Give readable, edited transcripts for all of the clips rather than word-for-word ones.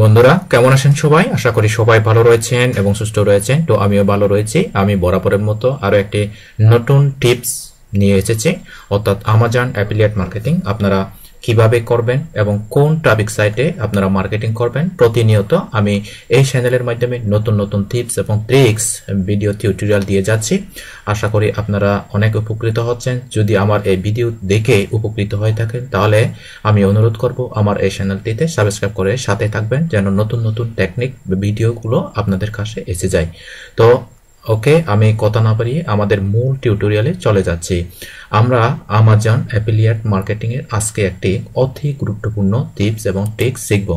বন্ধুরা কেমন আছেন সবাই? আশা করি সবাই ভালো রয়েছেন এবং সুস্থ রয়েছেন। তো আমিও ভালো রয়েছি। আমি বরাবরের মতো আরো একটি নতুন টিপস নিয়ে এসেছি, অর্থাৎ আমাজন অ্যাফিলিয়েট মার্কেটিং আপনারা কিভাবে করবেন এবং কোন ট্রাফিক সাইটে আপনারা মার্কেটিং করবেন। প্রতিনিয়ত আমি এই চ্যানেলের মাধ্যমে নতুন নতুন টিপস এবং ট্রিক্স ভিডিও টিউটোরিয়াল দিয়ে যাচ্ছি। আশা করি আপনারা অনেক উপকৃত হচ্ছেন। যদি আমার এই ভিডিও দেখে উপকৃত হয়ে থাকেন তাহলে আমি অনুরোধ করব আমার এই চ্যানেলটিতে সাবস্ক্রাইব করে সাথে থাকবেন, যেন নতুন নতুন টেকনিক ভিডিওগুলো আপনাদের কাছে এসে যায়। তো ওকে, আমি কথা না বাড়িয়ে আমাদের মূল টিউটোরিয়ালে চলে যাচ্ছি। আমরা আমাজন অ্যাফিলিয়েট মার্কেটিং এর আজকে একটি অতি গুরুত্বপূর্ণ টিপস এবং ট্রিক্স শিখব।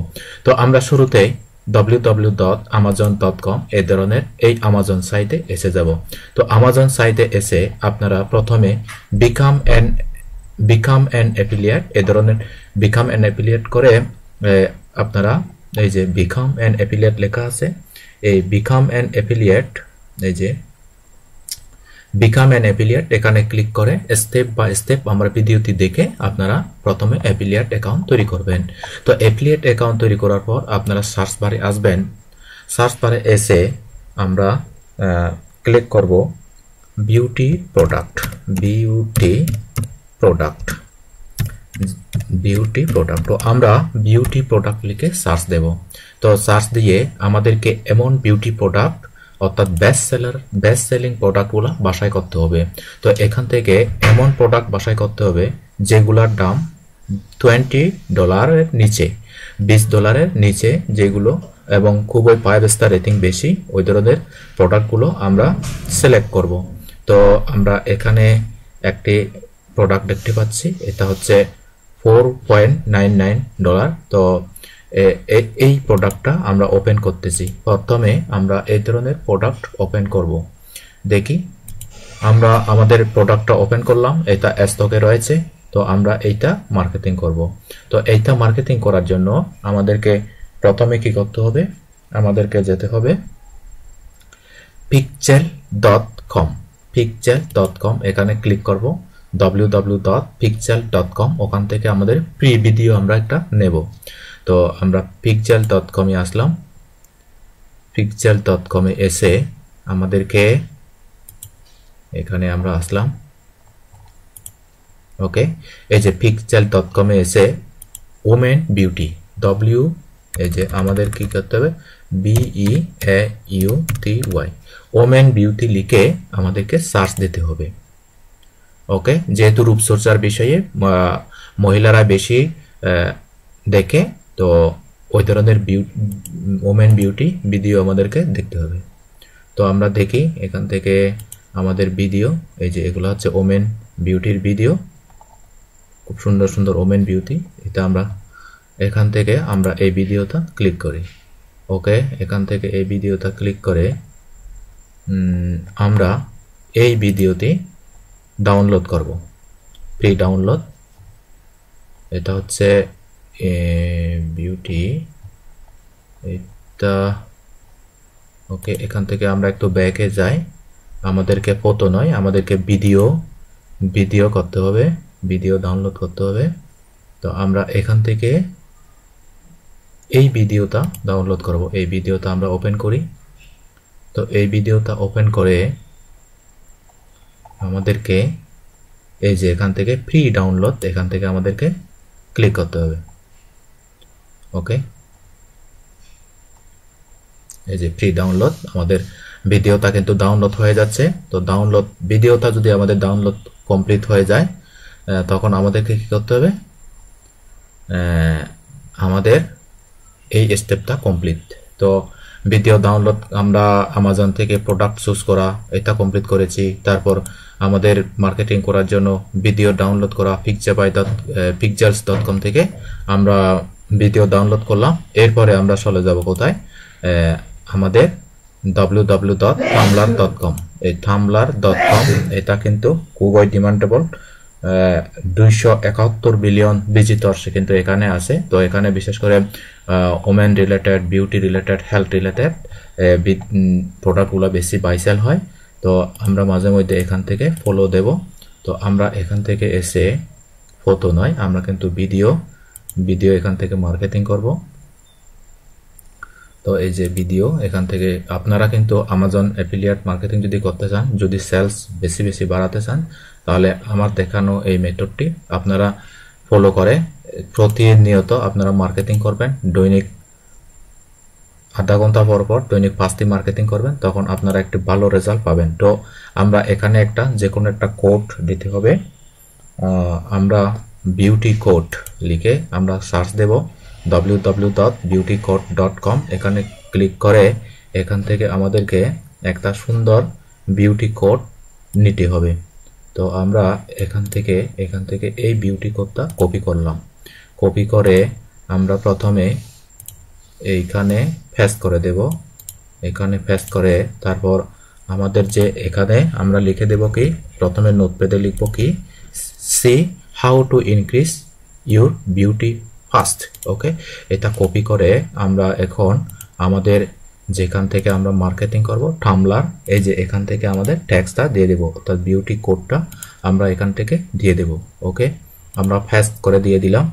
তো আমরা শুরুতেই www.amazon.com এই ধরনের এই আমাজন সাইটে এসে যাব। তো আমাজন সাইটে এসে আপনারা প্রথমে বিকাম অ্যান অ্যাফিলিয়েট এই ধরনের বিকাম অ্যান অ্যাফিলিয়েট করে আপনারা এই যে বিকাম অ্যান অ্যাফিলিয়েট লেখা আছে, এই বিকাম অ্যান অ্যাফিলিয়েট, এই যে বিকাম অ্যান অ্যাফিলিয়েট এখানে ক্লিক করে স্টেপ বাই স্টেপ আমরা ভিডিওটি দেখে আপনারা প্রথমে অ্যাফিলিয়েট অ্যাকাউন্ট তৈরি করবেন। তো অ্যাফিলিয়েট অ্যাকাউন্ট তৈরি করার পর আপনারা সার্চ বারে আসবেন। সার্চ বারে এসে আমরা ক্লিক করব বিউটি প্রোডাক্ট, তো আমরা বিউটি প্রোডাক্ট লিখে সার্চ দেব। তো সার্চ দিয়ে আমাদেরকে এমন বিউটি প্রোডাক্ট অর্থাৎ বেস্ট সেলিং প্রোডাক্টগুলো বাছাই করতে হবে। তো এখান থেকে এমন প্রোডাক্ট বাছাই করতে হবে যেগুলোর দাম $20 নিচে, $20 নিচে যেগুলো এবং খুবই 5 স্টার রেটিং বেশি, ওই ধরনের প্রোডাক্টগুলো আমরা সিলেক্ট করব। তো আমরা এখানে একটি প্রোডাক্ট দেখতে পাচ্ছি, এটা হচ্ছে $4.99। তো এই প্রোডাক্টটা আমরা ওপেন করতেছি। প্রথমে আমরা এই ধরনের প্রোডাক্ট ওপেন করব। দেখি, আমরা আমাদের প্রোডাক্টটা ওপেন করলাম, এটা স্টকে রয়েছে। তো আমরা এইটা মার্কেটিং করব। তো এইটা মার্কেটিং করার জন্য আমাদেরকে প্রথমে কি করতে হবে, আমাদেরকে যেতে হবে pixel.com, এখানে ক্লিক করব www.pixel.com। ওখান থেকে আমাদের প্রি ভিডিও আমরা একটা নেব। তো আমরা pixel.com এ আসলাম। pixel.com এ এসে আমাদেরকে এখানে আমরা আসলাম। ওকে, এই যে pixel.com এ এসে ওমেন বিউটি এই যে আমাদের কি করতে হবে, BEAUTY ওমেন বিউটি লিখে আমাদেরকে সার্চ দিতে হবে। ওকে, যেহেতু রূপচর্চার বিষয়ে মহিলারা বেশি দেখে, তো ওই ধরনের ওমেন বিউটি ভিডিও আমাদেরকে দেখতে হবে। তো আমরা দেখি এখান থেকে আমাদের ভিডিও, এই যে এগুলো হচ্ছে ওমেন বিউটির ভিডিও, খুব সুন্দর সুন্দর ওমেন বিউটি। এটা আমরা এখান থেকে আমরা এই ভিডিওটা ক্লিক করি। ওকে, এখান থেকে এই ভিডিওটা ক্লিক করে আমরা এই ভিডিওটি ডাউনলোড করব, প্রি ডাউনলোড। এটা হচ্ছে বিউটি, এটা ওকে। এখান থেকে আমরা একটু ব্যাকে যাই, আমাদেরকে ফটো নয়, আমাদেরকে ভিডিও করতে হবে, ভিডিও ডাউনলোড করতে হবে। তো আমরা এখান থেকে এই ভিডিওটা ডাউনলোড করব। এই ভিডিওটা আমরা ওপেন করি। তো এই ভিডিওটা ওপেন করে আমাদেরকে এই যে এখান থেকে ফ্রি ডাউনলোড, এখান থেকে আমাদেরকে ক্লিক করতে হবে। ওকে, এই যে ফ্রি ডাউনলোড, আমাদের ভিডিওটা কিন্তু ডাউনলোড হয়ে যাচ্ছে। তো ভিডিওটা যদি আমাদের ডাউনলোড কমপ্লিট হয়ে যায় তখন আমাদেরকে কি করতে হবে, আমাদের এই স্টেপটা কমপ্লিট। তো ভিডিও ডাউনলোড, আমরা আমাজন থেকে প্রোডাক্ট চুজ করা, এটা কমপ্লিট করেছি। তারপর আমাদের মার্কেটিং করার জন্য ভিডিও ডাউনলোড করা, pixels.com থেকে আমরা ভিডিও ডাউনলোড করলাম। এরপরে আমরা চলে যাব কোথায়, আমাদের www.tumblr.com। এই tumblr.com এটা কিন্তু খুবই ডিমান্ডেবল, 271 বিলিয়ন ভিজিটর কিন্তু এখানে আছে। তো এখানে বিশেষ করে women related, beauty related, health related প্রোডাক্টগুলো বেশি বাই সেল হয়। তো আমরা মাঝে মধ্যে এখান থেকে ফলো দেব। তো আমরা এখান থেকে এসে ফটো নয়, আমরা কিন্তু ভিডিও এখান থেকে মার্কেটিং করব। তো এই যে ভিডিও, এখান থেকে আপনারা কিন্তু আমাজন অ্যাফিলিয়েট মার্কেটিং যদি করতে চান, যদি সেলস বেশি বেশি বাড়াতে চান, তাহলে আমার দেখানো এই মেথডটি আপনারা ফলো করে প্রতিনিয়ত আপনারা মার্কেটিং করবেন। দৈনিক আধা ঘন্টা পর পর দৈনিক 5টি মার্কেটিং করবেন, তখন আপনারা একটি ভালো রেজাল্ট পাবেন। তো আমরা এখানে একটা যে কোনো একটা কোড দিতে হবে। আমরা বিউটি কোড লিখে আমরা সার্চ দেব www.beautycode.com। এখানে ক্লিক করে এখান থেকে আমাদেরকে একটা সুন্দর বিউটি কোড নিতে হবে। তো আমরা এখান থেকে এই বিউটি কোডটা কপি করলাম। কপি করে আমরা প্রথমে এইখানে পেস্ট করে দেব। এখানে পেস্ট করে তারপর আমাদের যে এখানে আমরা লিখে দেব কি, প্রথমে নোটপ্যাডে লিখব কি, see how to increase your beauty fast. Okay, এটা কপি করে আমরা এখন আমাদের যেখান থেকে আমরা মার্কেটিং করব টামলার, এই যে এখান থেকে আমাদের ট্যাক্সটা দিয়ে দেব, অর্থাৎ বিউটি কোডটা আমরা এখান থেকে দিয়ে দেব। ওকে, আমরা পেস্ট করে দিয়ে দিলাম।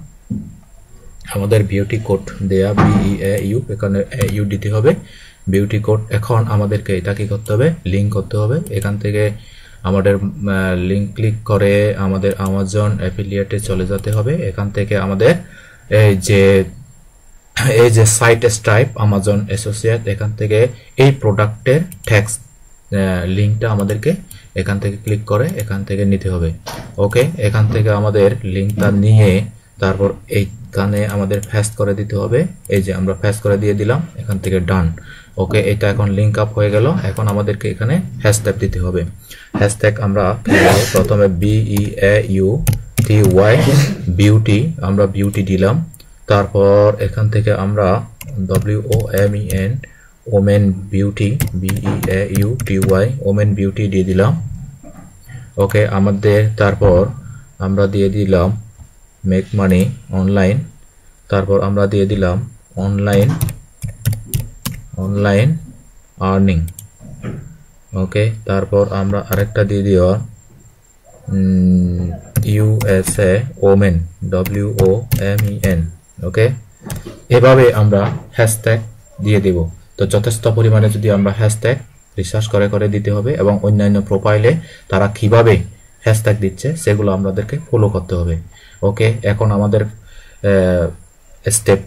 আমাদের বিউটি কোড দেয়া BEAU, এখানে ইউ দিতে হবে বিউটি কোড। এখন আমাদেরকে এটা কি করতে হবে, লিঙ্ক করতে হবে। এখান থেকে আমাদের লিঙ্ক ক্লিক করে আমাদের আমাজন অ্যাফিলিয়েটে চলে যেতে হবে। এখান থেকে আমাদের এই যে সাইট স্ট্রাইপ আমাজন অ্যাসোসিয়েট, এখান থেকে এই প্রোডাক্টের ট্যাক্স লিঙ্কটা আমাদেরকে এখান থেকে ক্লিক করে এখান থেকে নিতে হবে। ওকে, এখান থেকে আমাদের লিঙ্কটা নিয়ে তারপর এইখানে আমাদের পেস্ট করে দিতে হবে। এই যে আমরা পেস্ট করে দিয়ে দিলাম, এখান থেকে ডান। ওকে, এটা এখন লিঙ্ক আপ হয়ে গেল। এখন আমাদেরকে এখানে হ্যাশট্যাগ দিতে হবে। হ্যাশট্যাগ আমরা প্রথমে BEAUTY বিউটি, আমরা বিউটি দিলাম। তারপর এখান থেকে আমরা WOMEN women beauty, BEAUTY women beauty দিয়ে দিলাম। ওকে, আমাদের তারপর আমরা দিয়ে দিলাম মেক মানি অনলাইন। তারপর আমরা দিয়ে দিলাম অনলাইন আর্নিং। ওকে, তারপর আমরা আরেকটা দিয়ে দিও USA ওমেন, WOMEN। ওকে, এভাবে আমরা হ্যাশট্যাগ দিয়ে দেব। তো যথেষ্ট পরিমাণে যদি আমরা হ্যাশট্যাগ রিসার্চ করে দিতে হবে, এবং অন্যান্য প্রোফাইলে তারা কিভাবে হ্যাশট্যাগ দিচ্ছে সেগুলো আমাদেরকে ফলো করতে হবে। ওকে, এখন আমাদের স্টেপ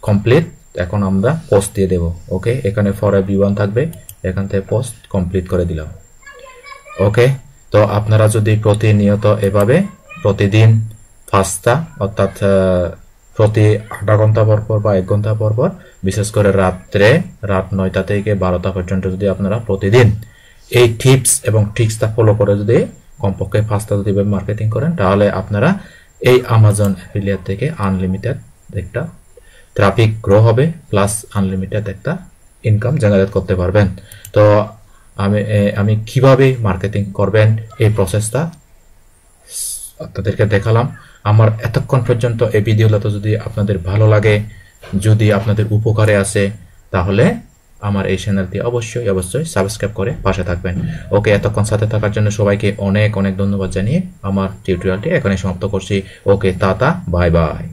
কমপ্লিট। এখন আমরা পোস্ট দিয়ে দেব। ওকে, এখানে ফর এভরিওয়ান থাকবে, এখান থেকে পোস্ট কমপ্লিট করে দিলাম। ওকে, তো আপনারা যদি প্রতিনিয়ত এভাবে প্রতিদিন 5টা, অর্থাৎ প্রতি আধা ঘন্টা পর পর বা 1 ঘন্টা পর পর, বিশেষ করে রাত 9টা থেকে 12টা পর্যন্ত যদি আপনারা প্রতিদিন এই টিপস এবং ট্রিক্সটা ফলো করে যদি কমপক্ষে 5টা যদি মার্কেটিং করেন, তাহলে আপনারা এই আমাজন অ্যাফিলিয়েট থেকে আনলিমিটেড একটা ট্রাফিক গ্রো হবে, প্লাস আনলিমিটেড একটা ইনকাম জেনারেট করতে পারবেন। তো আমি কিভাবে মার্কেটিং করবেন এই প্রসেসটা আপনাদেরকে দেখালাম। আমার এতক্ষণ পর্যন্ত এই ভিডিওটা যদি আপনাদের ভালো লাগে, যদি আপনাদের উপকারে আসে, তাহলে আমার এই চ্যানেলটি অবশ্যই সাবস্ক্রাইব করে পাশে থাকবেন। ওকে, এতক্ষণ সাথে থাকার জন্য সবাইকে অনেক ধন্যবাদ জানিয়ে আমার টিউটোরিয়ালটি এখানে সমাপ্ত করছি। ওকে, টাটা, বাই বাই।